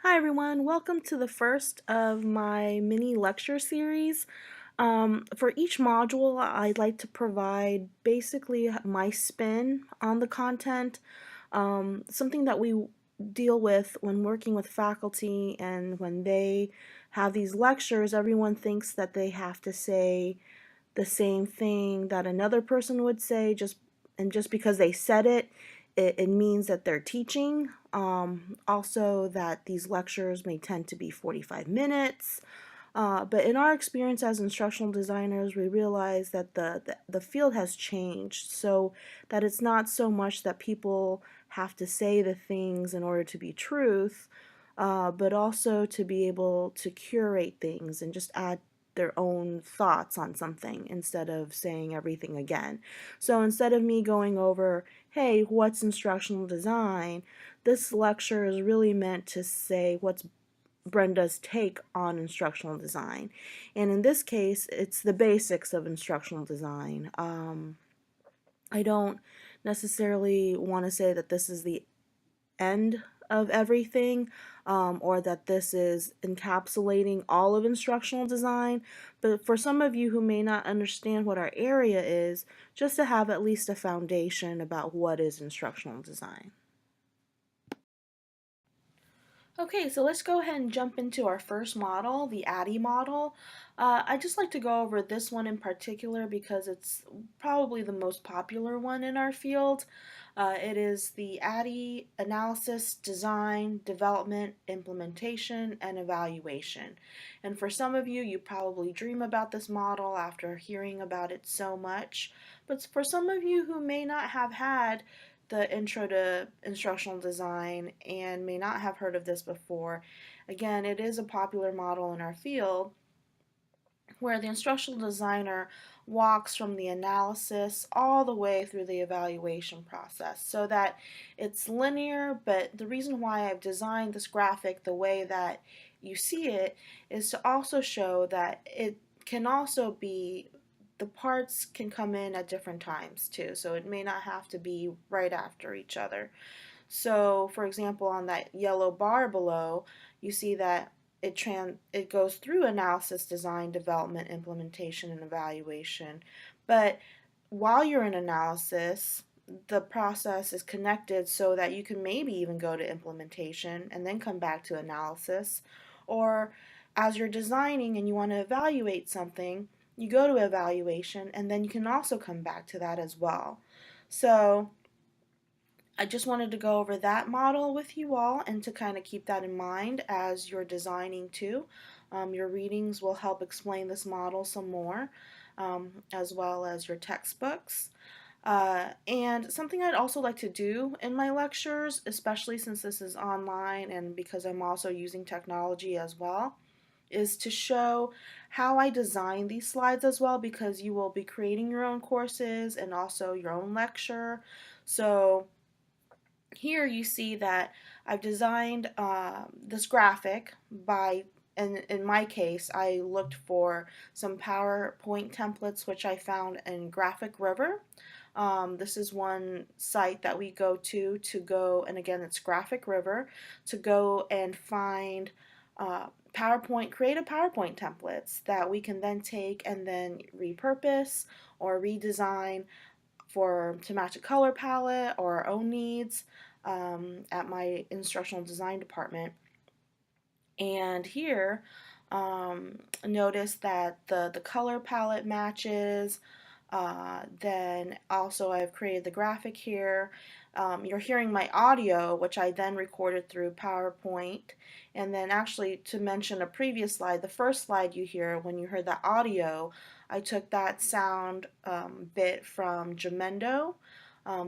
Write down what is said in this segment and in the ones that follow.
Hi everyone, welcome to the first of my mini lecture series. For each module, I'd like to provide basically my spin on the content, something that we deal with when working with faculty, and when they have these lectures, everyone thinks that they have to say the same thing that another person would say, just because they said it means that they're teaching. Also, that these lectures may tend to be 45 minutes. But in our experience as instructional designers, we realize that the field has changed, so that it's not so much that people have to say the things in order to be truth, but also to be able to curate things and just add their own thoughts on something instead of saying everything again. So instead of me going over, hey, what's instructional design, this lecture is really meant to say what's Brenda's take on instructional design. And in this case, it's the basics of instructional design. I don't necessarily want to say that this is the end of everything, or that this is encapsulating all of instructional design, but for some of you who may not understand what our area is, just to have at least a foundation about what is instructional design. Okay, so let's go ahead and jump into our first model, the ADDIE model. I'd just like to go over this one in particular because it's probably the most popular one in our field. It is the ADDIE Analysis, Design, Development, Implementation, and Evaluation. And for some of you, you probably dream about this model after hearing about it so much. But for some of you who may not have had the intro to instructional design and may not have heard of this before, again, it is a popular model in our field where the instructional designer walks from the analysis all the way through the evaluation process so that it's linear. But the reason why I've designed this graphic the way that you see it is to also show that it can also be, the parts can come in at different times too, so it may not have to be right after each other. So for example, on that yellow bar below, you see that it goes through analysis, design, development, implementation, and evaluation. But while you're in analysis, the process is connected so that you can maybe even go to implementation and then come back to analysis. Or as you're designing and you want to evaluate something, you go to evaluation and then you can also come back to that as well. So I just wanted to go over that model with you all and to kind of keep that in mind as you're designing too. Your readings will help explain this model some more, as well as your textbooks. And something I'd also like to do in my lectures, especially since this is online and because I'm also using technology as well, is to show how I design these slides as well, because you will be creating your own courses and also your own lecture. So here you see that I've designed this graphic by, and in my case, I looked for some PowerPoint templates which I found in Graphic River. This is one site that we go to go, and again it's Graphic River, to go and find creative PowerPoint templates that we can then take and then repurpose or redesign to match a color palette or our own needs at my instructional design department. And here, notice that the color palette matches. Then also I've created the graphic here. You're hearing my audio, which I then recorded through PowerPoint. And then actually, to mention a previous slide, the first slide you hear, when you heard that audio, I took that sound bit from Jamendo,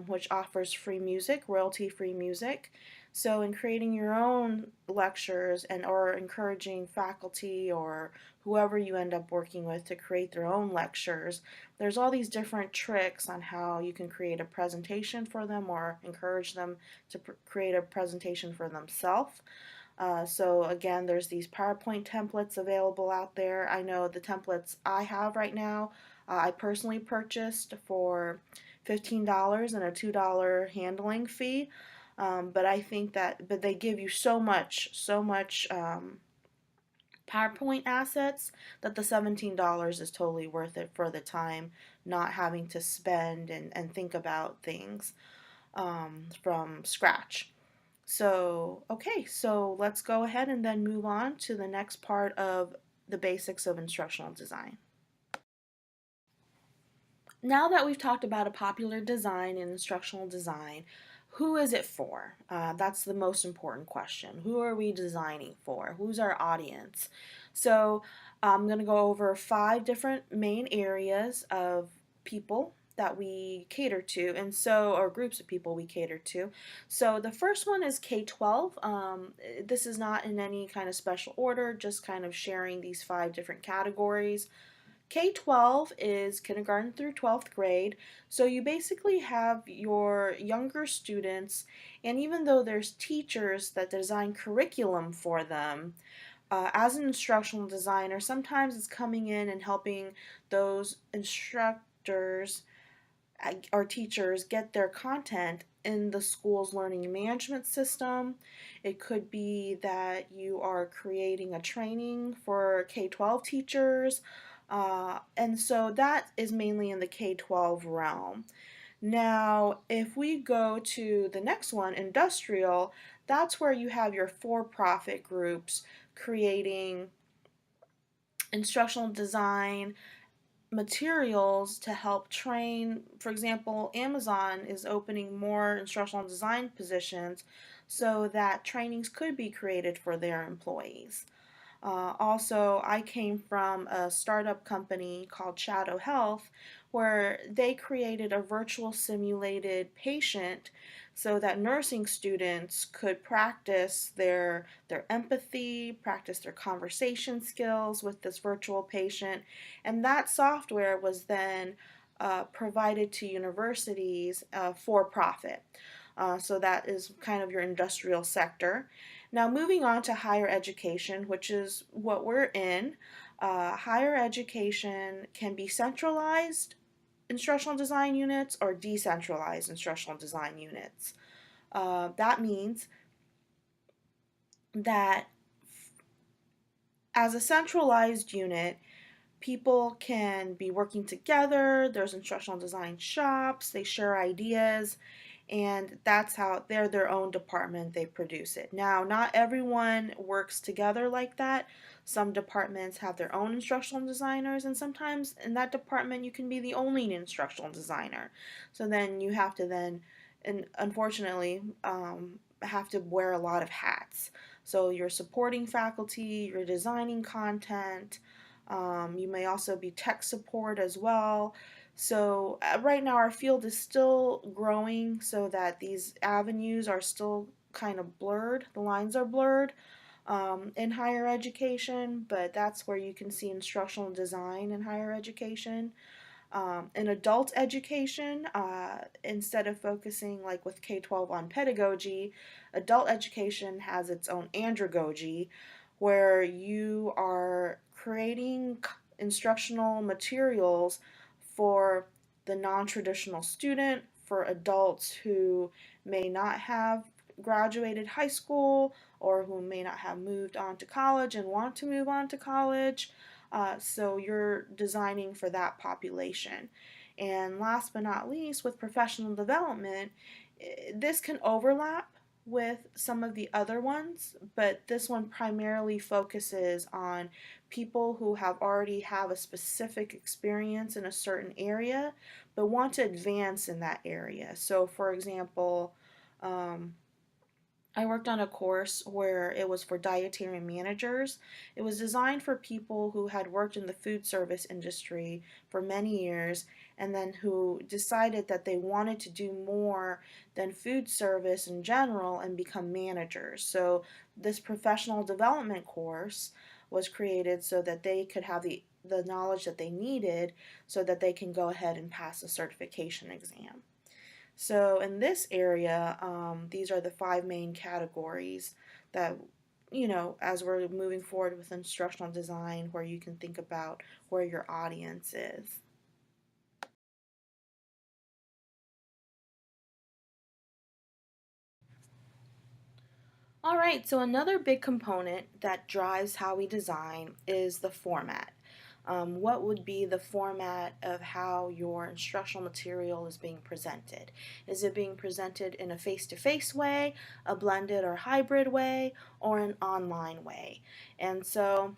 which offers free music, royalty-free music. So in creating your own lectures and or encouraging faculty or whoever you end up working with to create their own lectures, there's all these different tricks on how you can create a presentation for them or encourage them to create a presentation for themselves. So again, there's these PowerPoint templates available out there. I know the templates I have right now, I personally purchased for $15 and a $2 handling fee. But I think that, but they give you so much PowerPoint assets that the $17 is totally worth it for the time, not having to spend and think about things from scratch. So, okay, so let's go ahead and then move on to the next part of the basics of instructional design. Now that we've talked about a popular design in instructional design, who is it for? That's the most important question. Who are we designing for? Who's our audience? So I'm going to go over 5 different main areas of people that we cater to, and so, or groups of people we cater to. So the first one is K-12. This is not in any kind of special order, just kind of sharing these 5 different categories. K-12 is kindergarten through 12th grade, so you basically have your younger students, and even though there's teachers that design curriculum for them, as an instructional designer, sometimes it's coming in and helping those instructors or teachers get their content in the school's learning management system. It could be that you are creating a training for K-12 teachers, and so that is mainly in the K-12 realm. Now, if we go to the next one, industrial, that's where you have your for-profit groups creating instructional design materials to help train. For example, Amazon is opening more instructional design positions so that trainings could be created for their employees. Also, I came from a startup company called Shadow Health where they created a virtual simulated patient so that nursing students could practice their empathy, practice their conversation skills with this virtual patient, and that software was then provided to universities for profit. So that is kind of your industrial sector. Now, moving on to higher education, which is what we're in, higher education can be centralized instructional design units or decentralized instructional design units. That means that as a centralized unit, people can be working together. There's instructional design shops, they share ideas, and that's how they're their own department, they produce it. Now, not everyone works together like that. Some departments have their own instructional designers, and sometimes in that department you can be the only instructional designer. So then you have to then, and unfortunately, have to wear a lot of hats. So you're supporting faculty, you're designing content, you may also be tech support as well. So right now our field is still growing so that these avenues are still kind of blurred. The lines are blurred in higher education, but that's where you can see instructional design in higher education. In adult education, instead of focusing like with K-12 on pedagogy, adult education has its own andragogy, where you are creating instructional materials for the non-traditional student, for adults who may not have graduated high school or who may not have moved on to college and want to move on to college. So you're designing for that population. And last but not least, with professional development, this can overlap with some of the other ones, but this one primarily focuses on people who have already have a specific experience in a certain area but want to advance in that area. So for example, I worked on a course where it was for dietary managers. It was designed for people who had worked in the food service industry for many years and then who decided that they wanted to do more than food service in general and become managers. So this professional development course was created so that they could have the knowledge that they needed so that they can go ahead and pass a certification exam. So in this area, these are the 5 main categories that, as we're moving forward with instructional design, where you can think about where your audience is. All right, so another big component that drives how we design is the format. What would be the format of how your instructional material is being presented? Is it being presented in a face-to-face way, a blended or hybrid way, or an online way? And so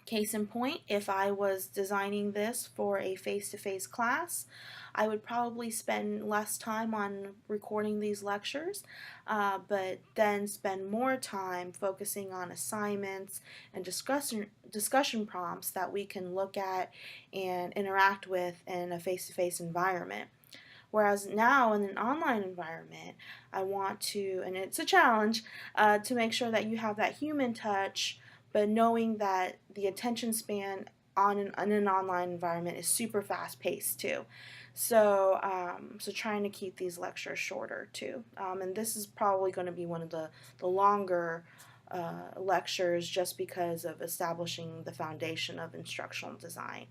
case in point, if I was designing this for a face-to-face class, I would probably spend less time on recording these lectures, but then spend more time focusing on assignments and discussion prompts that we can look at and interact with in a face-to-face environment. Whereas now in an online environment, I want to, and it's a challenge, to make sure that you have that human touch, but knowing that the attention span in an online environment is super fast paced too. So trying to keep these lectures shorter too. And this is probably going to be one of the longer lectures just because of establishing the foundation of instructional design.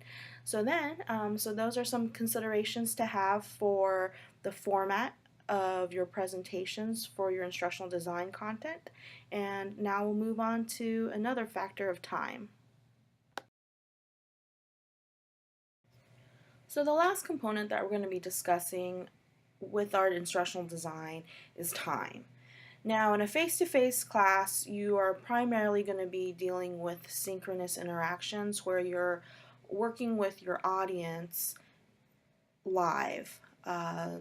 So those are some considerations to have for the format of your presentations for your instructional design content. And now we'll move on to another factor of time. So the last component that we're going to be discussing with our instructional design is time. Now, in a face-to-face class, you are primarily going to be dealing with synchronous interactions where you're working with your audience live,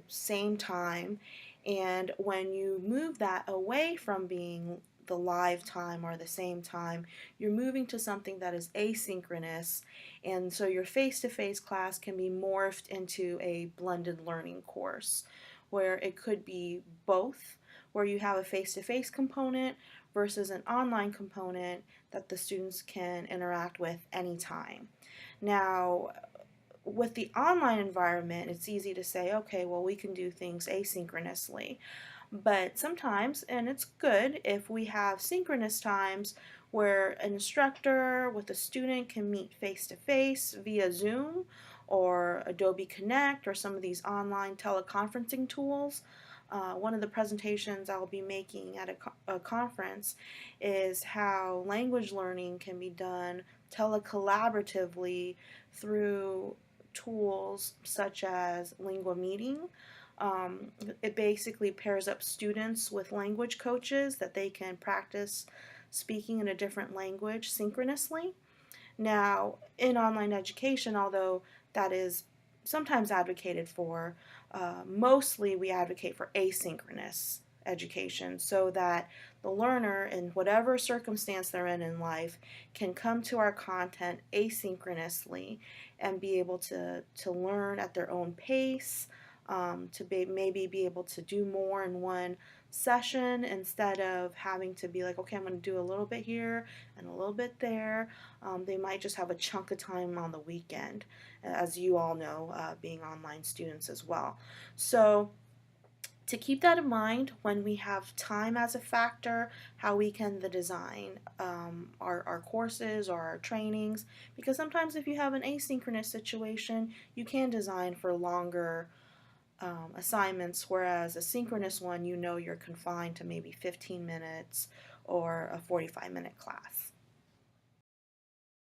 same time, and when you move that away from being the live time or the same time, you're moving to something that is asynchronous, and so your face-to-face class can be morphed into a blended learning course where it could be both, where you have a face-to-face component versus an online component that the students can interact with anytime. Now, with the online environment, it's easy to say, okay, well, we can do things asynchronously. But sometimes, and it's good if we have synchronous times where an instructor with a student can meet face to face via Zoom or Adobe Connect or some of these online teleconferencing tools. One of the presentations I'll be making at a conference is how language learning can be done telecollaboratively through tools such as Lingua Meeting. Um, it basically pairs up students with language coaches that they can practice speaking in a different language synchronously. Now, in online education, although that is sometimes advocated for, mostly we advocate for asynchronous education so that the learner, in whatever circumstance they're in life, can come to our content asynchronously and be able to learn at their own pace, maybe be able to do more in one session instead of having to be like, okay, I'm going to do a little bit here and a little bit there. They might just have a chunk of time on the weekend, as you all know, being online students as well. So to keep that in mind when we have time as a factor, how we can design our courses or our trainings, because sometimes if you have an asynchronous situation, you can design for longer assignments, whereas a synchronous one, you know you're confined to maybe 15 minutes or a 45-minute class.